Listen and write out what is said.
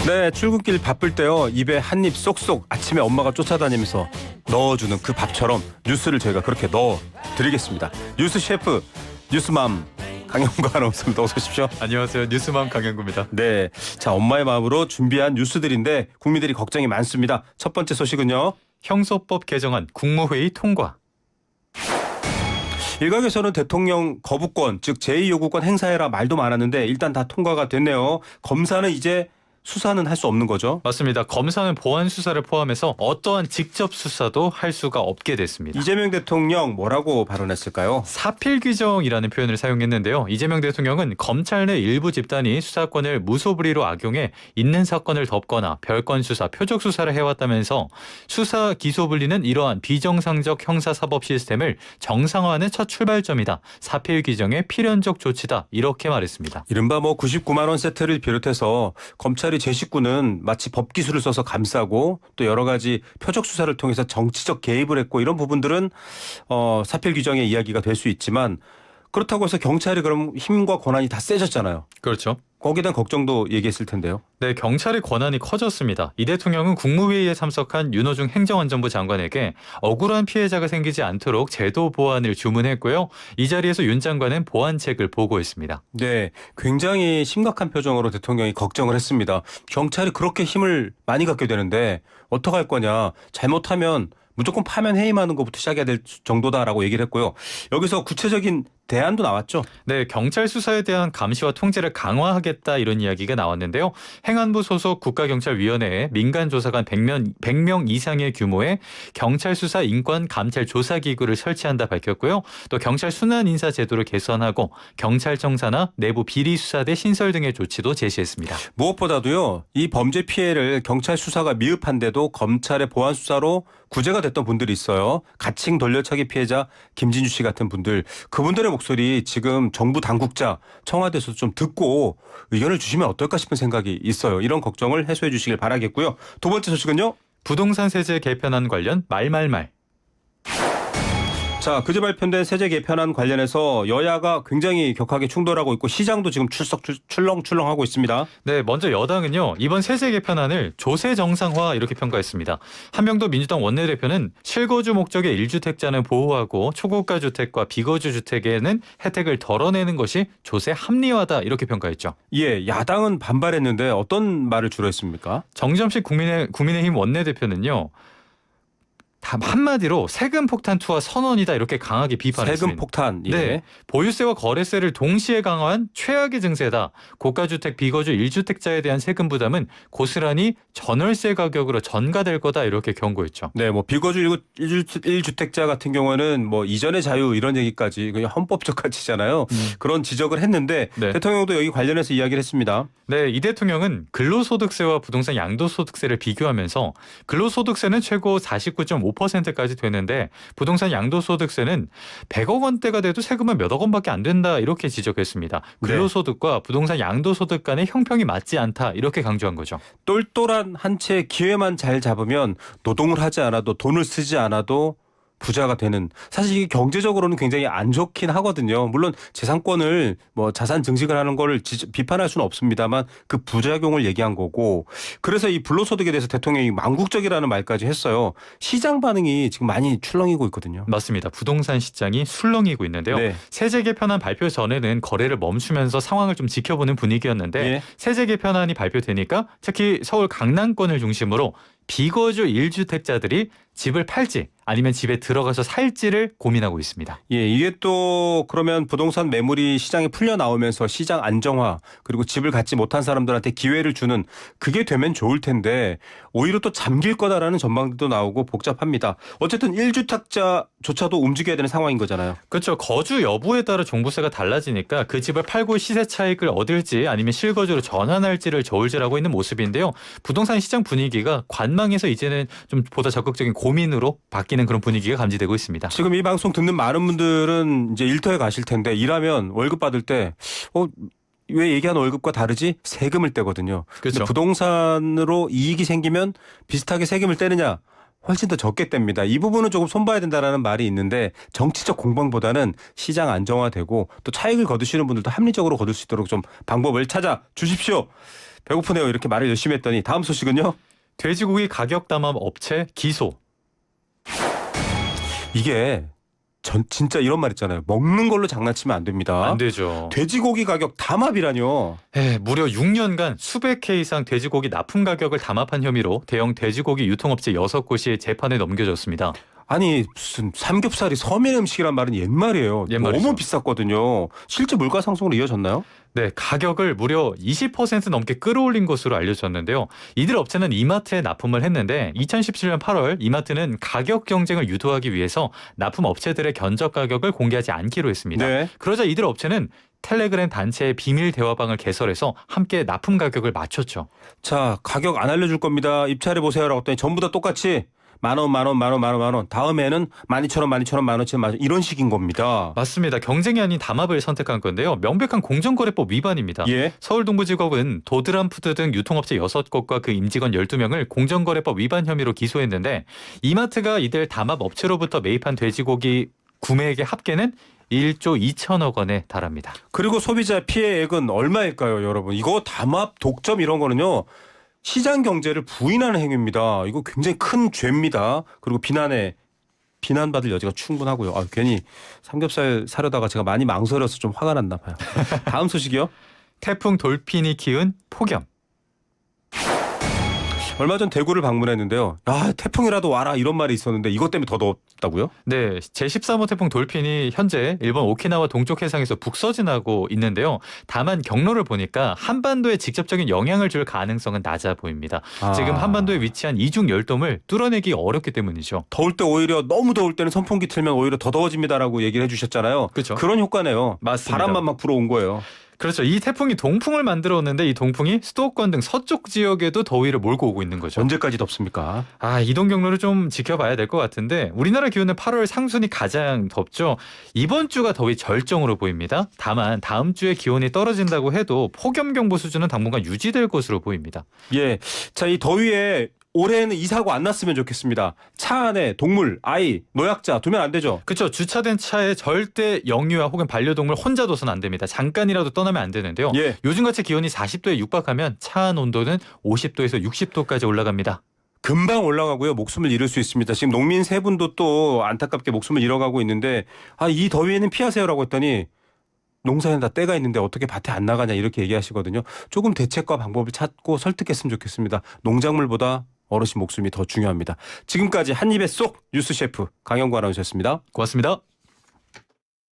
네, 출근길 바쁠 때요. 입에 한 입 쏙쏙 아침에 엄마가 쫓아다니면서 넣어주는 그 밥처럼 뉴스를 저희가 그렇게 넣어드리겠습니다. 뉴스 셰프, 뉴스맘 강영구 아나운서입니다. 어서 오십시오. 안녕하세요. 뉴스맘 강영구입니다. 네, 자 엄마의 마음으로 준비한 뉴스들인데 국민들이 걱정이 많습니다. 첫 번째 소식은요. 형소법 개정안 국무회의 통과. 일각에서는 대통령 거부권, 즉 제2요구권 행사해라 말도 많았는데 일단 다 통과가 됐네요. 검사는 이제 수사는 할 수 없는 거죠? 맞습니다. 검사는 보안 수사를 포함해서 어떠한 직접 수사도 할 수가 없게 됐습니다. 이재명 대통령 뭐라고 발언했을까요? 사필 규정이라는 표현을 사용했는데요. 이재명 대통령은 검찰 내 일부 집단이 수사권을 무소불위로 악용해 있는 사건을 덮거나 별건 수사, 표적 수사를 해왔다면서 수사 기소 분리는 이러한 비정상적 형사사법 시스템을 정상화하는 첫 출발점이다. 사필 규정의 필연적 조치다. 이렇게 말했습니다. 이른바 99만 원 세트를 비롯해서 검찰이 제 식구는 마치 법기술을 써서 감싸고 또 여러 가지 표적 수사를 통해서 정치적 개입을 했고 이런 부분들은 사필 규정의 이야기가 될 수 있지만 그렇다고 해서 경찰이 그럼 힘과 권한이 다 세졌잖아요. 그렇죠. 거기에 대한 걱정도 얘기했을 텐데요. 네, 경찰의 권한이 커졌습니다. 이 대통령은 국무회의에 참석한 윤호중 행정안전부 장관에게 억울한 피해자가 생기지 않도록 제도 보완을 주문했고요. 이 자리에서 윤 장관은 보완책을 보고했습니다. 네, 굉장히 심각한 표정으로 대통령이 걱정을 했습니다. 경찰이 그렇게 힘을 많이 갖게 되는데 어떡할 거냐. 잘못하면 무조건 파면 해임하는 것부터 시작해야 될 정도다라고 얘기를 했고요. 여기서 구체적인 대안도 나왔죠. 네, 경찰 수사에 대한 감시와 통제를 강화하겠다 이런 이야기가 나왔는데요. 행안부 소속 국가경찰위원회에 민간 조사관 100명 이상의 규모의 경찰 수사 인권 감찰 조사 기구를 설치한다 밝혔고요. 또 경찰 순환 인사 제도를 개선하고 경찰청사나 내부 비리 수사대 신설 등의 조치도 제시했습니다. 무엇보다도요. 이 범죄 피해를 경찰 수사가 미흡한데도 검찰의 보안 수사로 구제가 됐던 분들이 있어요. 가칭 돌려차기 피해자 김진주 씨 같은 분들. 그분들의 목소리 지금 정부 당국자 청와대에서 좀 듣고 의견을 주시면 어떨까 싶은 생각이 있어요. 이런 걱정을 해소해 주시길 바라겠고요. 두 번째 소식은요. 부동산 세제 개편안 관련 말말말. 자, 그제 발표된 세제 개편안 관련해서 여야가 굉장히 격하게 충돌하고 있고 시장도 지금 출렁출렁하고 있습니다. 네, 먼저 여당은요. 이번 세제 개편안을 조세 정상화 이렇게 평가했습니다. 한명도 민주당 원내대표는 실거주 목적의 1주택자는 보호하고 초고가 주택과 비거주 주택에는 혜택을 덜어내는 것이 조세 합리화다 이렇게 평가했죠. 예, 야당은 반발했는데 어떤 말을 주로 했습니까? 정점식 국민의힘 원내대표는요. 다 한마디로 세금 폭탄 투하 선언이다 이렇게 강하게 비판했습니다. 세금 폭탄. 예. 네, 보유세와 거래세를 동시에 강화한 최악의 증세다. 고가주택 비거주 1주택자에 대한 세금 부담은 고스란히 전월세 가격으로 전가될 거다 이렇게 경고했죠. 네, 비거주 1주택자 같은 경우는 이전의 자유 이런 얘기까지 그냥 헌법적 가치잖아요. 그런 지적을 했는데 네. 대통령도 여기 관련해서 이야기를 했습니다. 네, 이 대통령은 근로소득세와 부동산 양도소득세를 비교하면서 근로소득세는 최고 49.5%까지 되는데 부동산 양도소득세는 100억 원대가 돼도 세금은 몇억 원밖에 안 된다 이렇게 지적했습니다. 근로소득과 부동산 양도소득 간의 형평이 맞지 않다 이렇게 강조한 거죠. 똘똘한 한 채 기회만 잘 잡으면 노동을 하지 않아도 돈을 쓰지 않아도 부자가 되는 사실 이게 경제적으로는 굉장히 안 좋긴 하거든요. 물론 재산권을 자산 증식을 하는 걸 비판할 수는 없습니다만 그 부작용을 얘기한 거고 그래서 이 불로소득에 대해서 대통령이 망국적이라는 말까지 했어요. 시장 반응이 지금 많이 출렁이고 있거든요. 맞습니다. 부동산 시장이 술렁이고 있는데요. 네. 세제 개편안 발표 전에는 거래를 멈추면서 상황을 좀 지켜보는 분위기였는데 예. 세제 개편안이 발표되니까 특히 서울 강남권을 중심으로 비거주 1주택자들이 집을 팔지 아니면 집에 들어가서 살지를 고민하고 있습니다. 예, 이게 또 그러면 부동산 매물이 시장에 풀려 나오면서 시장 안정화 그리고 집을 갖지 못한 사람들한테 기회를 주는 그게 되면 좋을 텐데 오히려 또 잠길 거다라는 전망들도 나오고 복잡합니다. 어쨌든 1주택자조차도 움직여야 되는 상황인 거잖아요. 그렇죠. 거주 여부에 따라 종부세가 달라지니까 그 집을 팔고 시세 차익을 얻을지 아니면 실거주로 전환할지를 저울질하고 있는 모습인데요. 부동산 시장 분위기가 관망에서 이제는 좀 보다 적극적인 고민으로 바뀌는 그런 분위기가 감지되고 있습니다. 지금 이 방송 듣는 많은 분들은 이제 일터에 가실 텐데 일하면 월급 받을 때 왜 얘기한 월급과 다르지? 세금을 떼거든요. 그렇죠. 근데 부동산으로 이익이 생기면 비슷하게 세금을 떼느냐? 훨씬 더 적게 뗍니다. 이 부분은 조금 손봐야 된다라는 말이 있는데 정치적 공방보다는 시장 안정화되고 또 차익을 거두시는 분들도 합리적으로 거둘 수 있도록 좀 방법을 찾아 주십시오. 배고프네요. 이렇게 말을 열심히 했더니 다음 소식은요. 돼지고기 가격 담합 업체 기소. 이게 진짜 이런 말 있잖아요. 먹는 걸로 장난치면 안 됩니다. 안 되죠. 돼지고기 가격 담합이라뇨. 무려 6년간 수백 회 이상 돼지고기 납품 가격을 담합한 혐의로 대형 돼지고기 유통업체 6곳이 재판에 넘겨졌습니다. 아니 무슨 삼겹살이 서민 음식이란 말은 옛말이에요. 옛말이죠. 너무 비쌌거든요. 실제 물가 상승으로 이어졌나요? 네, 가격을 무려 20% 넘게 끌어올린 것으로 알려졌는데요. 이들 업체는 이마트에 납품을 했는데 2017년 8월 이마트는 가격 경쟁을 유도하기 위해서 납품 업체들의 견적 가격을 공개하지 않기로 했습니다. 네. 그러자 이들 업체는 텔레그램 단체의 비밀 대화방을 개설해서 함께 납품 가격을 맞췄죠. 자, 가격 안 알려줄 겁니다. 입찰해 보세요라고 했더니 전부 다 똑같이 만 원. 다음에는 12,000원, 만 원치 이런 식인 겁니다. 맞습니다. 경쟁이 아닌 담합을 선택한 건데요. 명백한 공정거래법 위반입니다. 예. 서울동부지법은 도드람푸드 등 유통업체 6곳과 그 임직원 12명을 공정거래법 위반 혐의로 기소했는데 이마트가 이들 담합업체로부터 매입한 돼지고기 구매액의 합계는 1조 2천억 원에 달합니다. 그리고 소비자 피해액은 얼마일까요, 여러분? 이거 담합, 독점 이런 거는요. 시장 경제를 부인하는 행위입니다. 이거 굉장히 큰 죄입니다. 그리고 비난받을 여지가 충분하고요. 괜히 삼겹살 사려다가 제가 많이 망설여서 좀 화가 났나 봐요. 다음 소식이요. 태풍 돌핀이 키운 폭염. 얼마 전 대구를 방문했는데요. 태풍이라도 와라 이런 말이 있었는데 이것 때문에 더 덥다고요? 네, 제13호 태풍 돌핀이 현재 일본 오키나와 동쪽 해상에서 북서진하고 있는데요. 다만 경로를 보니까 한반도에 직접적인 영향을 줄 가능성은 낮아 보입니다. 지금 한반도에 위치한 이중 열돔을 뚫어내기 어렵기 때문이죠. 더울 때 오히려 너무 더울 때는 선풍기 틀면 오히려 더 더워집니다라고 얘기를 해주셨잖아요. 그렇죠. 그런 효과네요. 맞습니다. 바람만 막 불어온 거예요. 그렇죠. 이 태풍이 동풍을 만들었는데 이 동풍이 수도권 등 서쪽 지역에도 더위를 몰고 오고 있는 거죠. 언제까지 덥습니까? 이동 경로를 좀 지켜봐야 될 것 같은데 우리나라 기온은 8월 상순이 가장 덥죠. 이번 주가 더위 절정으로 보입니다. 다만 다음 주에 기온이 떨어진다고 해도 폭염경보 수준은 당분간 유지될 것으로 보입니다. 예. 자, 이 더위에 올해는 이 사고 안 났으면 좋겠습니다. 차 안에 동물, 아이, 노약자 두면 안 되죠. 그렇죠. 주차된 차에 절대 영유아 혹은 반려동물 혼자 둬서는 안 됩니다. 잠깐이라도 떠나면 안 되는데요. 예. 요즘같이 기온이 40도에 육박하면 차 안 온도는 50도에서 60도까지 올라갑니다. 금방 올라가고요. 목숨을 잃을 수 있습니다. 지금 농민 세 분도 또 안타깝게 목숨을 잃어가고 있는데 이 더위에는 피하세요라고 했더니 농사에는 다 때가 있는데 어떻게 밭에 안 나가냐 이렇게 얘기하시거든요. 조금 대책과 방법을 찾고 설득했으면 좋겠습니다. 농작물보다 어르신 목숨이 더 중요합니다. 지금까지 한입에 쏙 뉴스 셰프 강영구 아나운서였습니다. 고맙습니다.